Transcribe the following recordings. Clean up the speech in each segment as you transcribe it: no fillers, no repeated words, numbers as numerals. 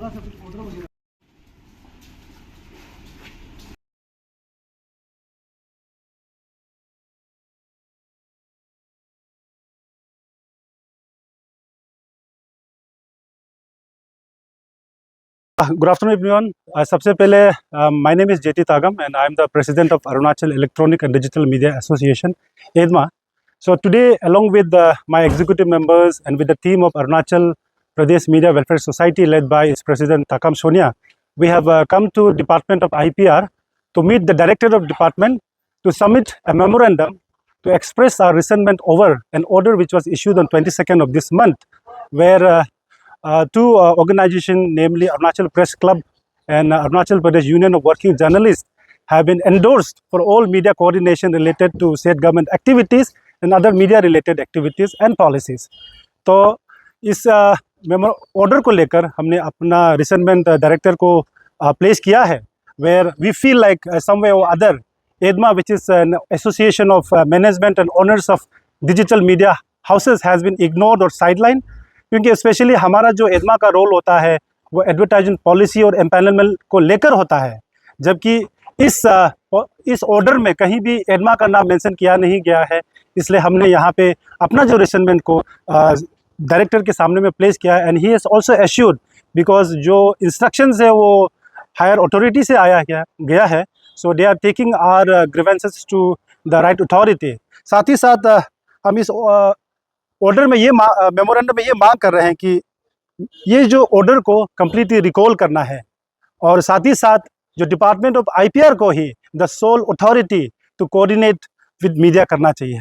Good afternoon, everyone. सबसे पहले my name is JT Tagam and I am the president of Arunachal Electronic and Digital Media Association, EDMA. So today, along with my executive members and with the team of Arunachal Pradesh Media Welfare Society led by its president Takam Sonia, we have come to Department of IPR to meet the director of department to submit a memorandum to express our resentment over an order which was issued on 22nd of this month, where two organizations, namely Arunachal Press Club and Arunachal Pradesh Union of Working Journalists, have been endorsed for all media coordination related to state government activities and other media related activities and policies. तो इस order को लेकर हमने अपना resentment director को place किया है, where we feel like some way or other EDMA, which is an association of management and owners of digital media houses, has been ignored or sidelined. क्योंकि स्पेशली हमारा जो एडमा का रोल होता है वो एडवर्टाइजिंग पॉलिसी और एम्पैनलमेंट को लेकर होता है, जबकि इस ऑर्डर में कहीं भी एडमा का नाम मेंशन किया नहीं गया है। इसलिए हमने यहाँ पे अपना जो रिसेंटमेंट को डायरेक्टर के सामने में प्लेस किया है, and he has also assured, because जो इंस्ट्रक्शंस है वो हायर अथॉरिटी से आया गया है, so they are taking our grievances to the right authority. साथ ही साथ हम इस ऑर्डर में ये मेमोरेंडम में ये मांग कर रहे हैं कि ये जो ऑर्डर को कम्प्लीटली रिकॉल करना है, और साथ ही साथ जो डिपार्टमेंट ऑफ आईपीआर को ही the sole authority to coordinate with media करना चाहिए।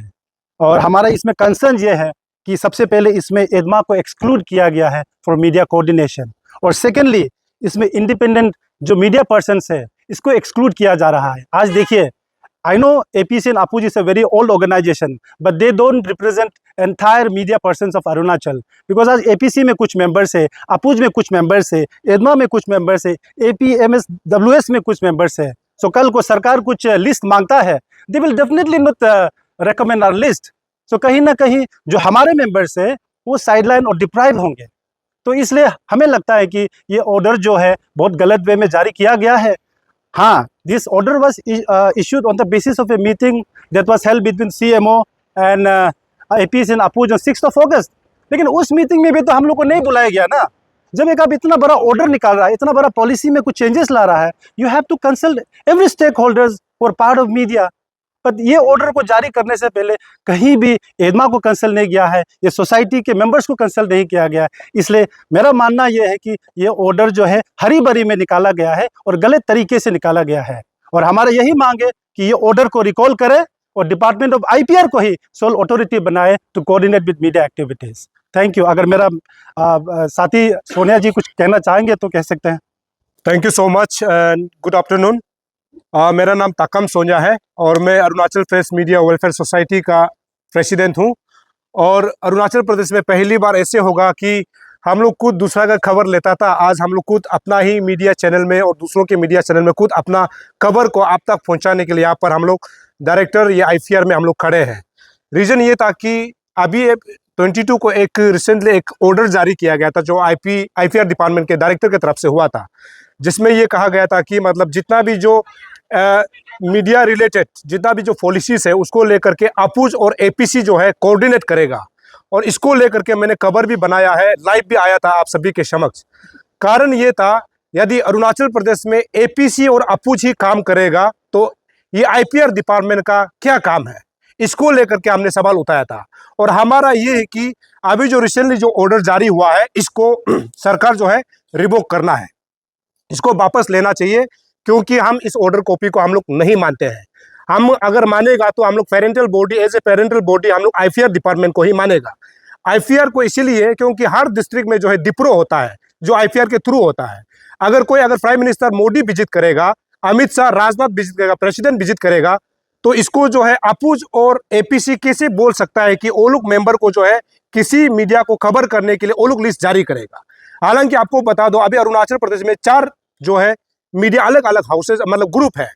और हमारा इसमें कंसर्न ये है कि सबसे पहले इसमें एडमा को एक्सक्लूड किया गया है फॉर मीडिया कोऑर्डिनेशन, और सेकेंडली इसमें इंडिपेंडेंट जो मीडिया पर्सन्स है इसको एक्सक्लूड किया जा रहा है। आज देखिए, I know APC and APUJ is a very old organization, but they don't represent entire media persons of Arunachal, because आज APC में कुछ members है, APUJ में कुछ members है, EDMA में कुछ members है, APMSWS में कुछ members है। So कल को सरकार कुछ लिस्ट मांगता है, they will definitely not recommend our list. So कहीं ना कहीं जो हमारे members है वो sideline और deprive होंगे। तो इसलिए हमें लगता है कि ये ऑर्डर जो है बहुत गलत वे में जारी किया गया है। हाँ, this order was issued on the basis of a meeting that was held between CMO and APC and APUJ on 6th of August. लेकिन उस मीटिंग में भी तो हम लोग को नहीं बुलाया गया ना। जब एक आप इतना बड़ा ऑर्डर निकाल रहा है, इतना बड़ा पॉलिसी में कुछ चेंजेस ला रहा है, you have to consult every stakeholders for part of media. पर ये ऑर्डर को जारी करने से पहले कहीं भी एडमा को कंसल्ट नहीं किया है, ये सोसाइटी के मेंबर्स को कंसल्ट नहीं किया गया है। इसलिए मेरा मानना ये है कि ये ऑर्डर जो है हरी भरी में निकाला गया है और गलत तरीके से निकाला गया है, और हमारा यही मांग है कि ये ऑर्डर को रिकॉल करे और डिपार्टमेंट ऑफ आईपीआर को ही सोल अथॉरिटी बनाए to coordinate with media activities. Thank you. अगर मेरा साथी सोनिया जी कुछ कहना चाहेंगे तो कह सकते हैं। Thank you so much and good afternoon. मेरा नाम ताकम सोनिया है और मैं Arunachal Pradesh media welfare society का प्रेसिडेंट हूं। और अरुणाचल प्रदेश में पहली बार ऐसे होगा कि हम लोग खुद दूसरा का खबर लेता था, आज हम लोग खुद अपना ही मीडिया चैनल में और दूसरों के मीडिया चैनल में खुद अपना खबर को आप तक पहुंचाने के लिए यहाँ पर हम लोग डायरेक्टर या आईपीआर में हम लोग खड़े हैं। रीज़न ये था कि अभी 22 को एक रिसेंटली एक ऑर्डर जारी किया गया था जो आईपीआर डिपार्टमेंट के डायरेक्टर की तरफ से हुआ था, जिसमें ये कहा गया था कि मतलब जितना भी जो मीडिया रिलेटेड जितना भी जो पॉलिसीज़ है उसको लेकर के APUJ और APC जो है कोऑर्डिनेट करेगा। और इसको लेकर के मैंने खबर भी बनाया है, लाइव भी आया था आप सभी के समक्ष। कारण ये था, यदि अरुणाचल प्रदेश में APC और APUJ ही काम करेगा तो ये आईपीआर डिपार्टमेंट का क्या काम है, इसको लेकर के हमने सवाल उठाया था। और हमारा ये है कि अभी जो रिसेंटली जो ऑर्डर जारी हुआ है इसको सरकार जो है रिवोक करना है, इसको वापस लेना चाहिए, क्योंकि हम इस ऑर्डर कॉपी को हम लोग नहीं मानते हैं। हम अगर मानेगा तो हम लोग parental body as a parental body हम लोग आईपीआर डिपार्टमेंट को ही मानेगा। आईपीआर को इसीलिए क्योंकि हर डिस्ट्रिक्ट में जो है डिप्रो होता है जो आईपीआर के थ्रू होता है। अगर प्राइम मिनिस्टर मोदी विजिट करेगा, अमित शाह राजनाथ विजिट करेगा, प्रेसिडेंट विजिट करेगा, तो इसको जो है APUJ और APC कैसे बोल सकता है कि वो लोग मेंबर को जो है किसी मीडिया को खबर करने के लिए वो लोग लिस्ट जारी करेगा। हालांकि आपको बता दो अभी अरुणाचल प्रदेश में 4 जो है मीडिया अलग अलग हाउसेज मतलब ग्रुप है।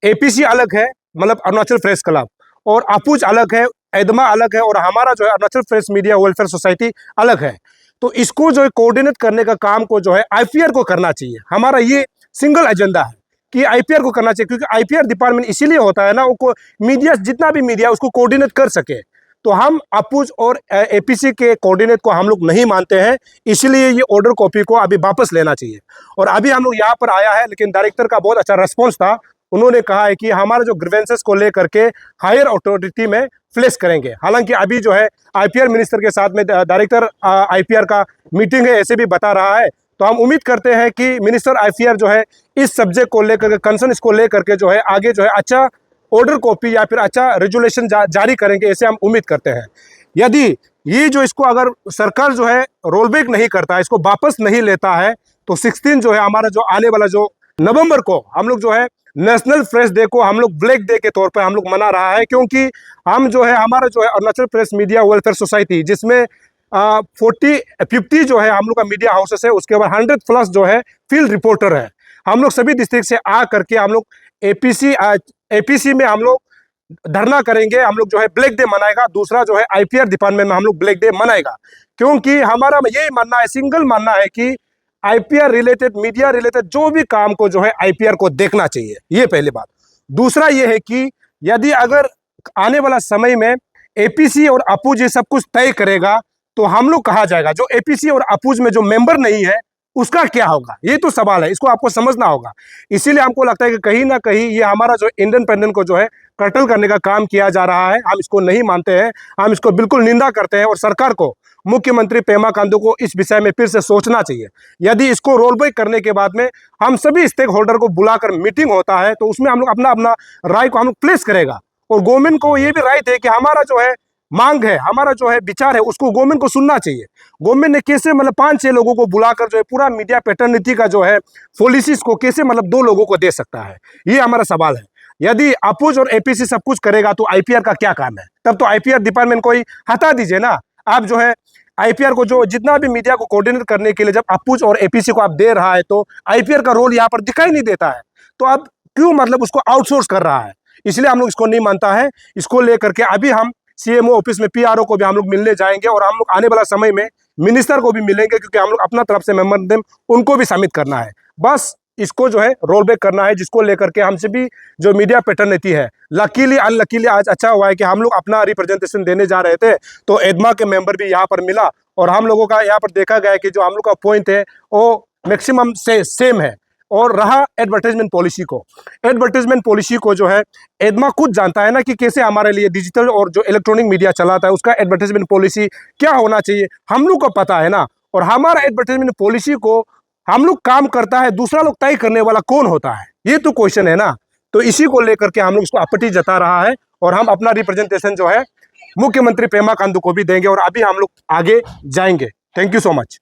APC अलग है मतलब अरुणाचल प्रेस क्लब, और APUJ अलग है, EDMA अलग है, और हमारा जो है Arunachal Pradesh media welfare society अलग है। तो इसको जो है कोऑर्डिनेट करने का काम को जो है आईपीआर को करना चाहिए। हमारा ये सिंगल एजेंडा है कि आईपीआर को करना चाहिए, क्योंकि आईपीआर डिपार्टमेंट इसीलिए होता है ना, वो मीडिया जितना भी मीडिया उसको कोऑर्डिनेट कर सके। तो हम अपूज और एपीसी के कोऑर्डिनेट को हम लोग नहीं मानते हैं, इसलिए ये ऑर्डर कॉपी को अभी वापस लेना चाहिए। और अभी हम लोग यहाँ पर आया है, लेकिन डायरेक्टर का बहुत अच्छा रेस्पॉन्स था। उन्होंने कहा है कि हमारे जो ग्रीवेंसेस को लेकर के हायर अथॉरिटी में फ्लेश करेंगे। हालांकि अभी जो है आईपीआर मिनिस्टर के साथ में डायरेक्टर आईपीआर का मीटिंग है, ऐसे भी बता रहा है। तो हम उम्मीद करते हैं कि मिनिस्टर आईपीआर जो है इस सब्जेक्ट को लेकर के, कंसर्न इसको लेकर के जो है आगे जो है अच्छा ऑर्डर कॉपी या फिर अच्छा रेजुलेशन जारी करेंगे, ऐसे हम उम्मीद करते हैं। यदि ये जो इसको अगर सरकार जो है रोल बैक नहीं करता है, इसको वापस नहीं लेता है, तो 16 जो है हमारा जो आने वाला जो नवंबर को हम लोग जो है नेशनल प्रेस डे को हम लोग ब्लैक डे के तौर पर हम लोग मना रहा है। क्योंकि हम जो है हमारा जो है Arunachal press media welfare society, जिसमें 50 जो है हम लोग का मीडिया हाउसेस है, उसके बाद 100 प्लस जो है फील्ड रिपोर्टर है। हम लोग सभी डिस्ट्रिक्ट से आ करके हम लोग एपीसी में हम लोग धरना करेंगे, हम लोग जो है ब्लैक डे मनाएगा। दूसरा जो है आईपीआर डिपार्टमेंट में हम लोग ब्लैक डे मनाएगा, क्योंकि हमारा यही मानना है, सिंगल मानना है कि आईपीआर रिलेटेड, मीडिया रिलेटेड जो भी काम को जो है आईपीआर को देखना चाहिए। ये पहली बात। दूसरा ये है कि यदि अगर आने वाला समय में एपीसी और अपूज ये सब कुछ तय करेगा, तो हम लोग कहा जाएगा जो एपीसी और अपूज में जो मेंबर नहीं है उसका क्या होगा, ये तो सवाल है, इसको आपको समझना होगा। इसीलिए हमको लगता है कि कहीं ना कहीं ये हमारा जो इंडिपेंडेंट को जो है कर्टल करने का काम किया जा रहा है। हम इसको नहीं मानते हैं, हम इसको बिल्कुल निंदा करते हैं। और सरकार को, मुख्यमंत्री पेमा खांडू को इस विषय में फिर से सोचना चाहिए। यदि इसको रोल बैक करने के बाद में हम सभी स्टेक होल्डर को बुलाकर मीटिंग होता है, तो उसमें हम लोग अपना अपना राय को हम लोग प्लेस करेगा। और गवर्नमेंट को ये भी राइट है कि हमारा जो है मांग है, हमारा जो है विचार है, उसको गवर्नमेंट को सुनना चाहिए। गवर्नमेंट ने कैसे मतलब 5-6 लोगों को बुलाकर जो है पूरा मीडिया पैटर्निटी का जो है पॉलिसीज को कैसे मतलब 2 लोगों को दे सकता है, ये हमारा सवाल है। यदि अपूज और एपीसी सब कुछ करेगा, तो आईपीआर का क्या काम है? तब तो आईपीआर डिपार्टमेंट को ही हटा दीजिए ना। आप जो है आईपीआर को जो जितना भी मीडिया को कोऑर्डिनेट करने के लिए जब अपूज और एपीसी को आप दे रहा है, तो आईपीआर का रोल यहाँ पर दिखाई नहीं देता है। तो आप क्यों मतलब उसको आउटसोर्स कर रहा है? इसलिए हम लोग इसको नहीं मानता है। इसको लेकर के अभी हम सीएमओ ऑफिस में पीआरओ को भी हम लोग मिलने जाएंगे, और हम लोग आने वाला समय में मिनिस्टर को भी मिलेंगे, क्योंकि हम लोग अपना तरफ से मेमोरेंडम उनको भी सबमिट करना है। बस इसको जो है रोल बैक करना है, जिसको लेकर के हमसे भी जो मीडिया पैटर्निटी है, लकीली अनलकीली आज अच्छा हुआ है कि हम लोग अपना रिप्रेजेंटेशन देने जा रहे थे, तो एडमा के मेंबर भी यहाँ पर मिला, और हम लोगों का यहाँ पर देखा गया है कि जो हम लोग का पॉइंट है वो मैक्सिमम से सेम है। और रहा एडवर्टाइजमेंट पॉलिसी को जो है एडमा खुद जानता है ना कि कैसे हमारे लिए डिजिटल और जो इलेक्ट्रॉनिक मीडिया चलाता है उसका एडवर्टाइजमेंट पॉलिसी क्या होना चाहिए, हम लोग को पता है ना। और हमारा एडवर्टाइजमेंट पॉलिसी को हम लोग काम करता है, दूसरा लोग तय करने वाला कौन होता है, ये तो क्वेश्चन है ना। तो इसी को लेकर के हम लोग इसको आपत्ति जता रहा है, और हम अपना रिप्रेजेंटेशन जो है मुख्यमंत्री पेमा खांडू को भी देंगे, और अभी हम लोग आगे जाएंगे। Thank you so much.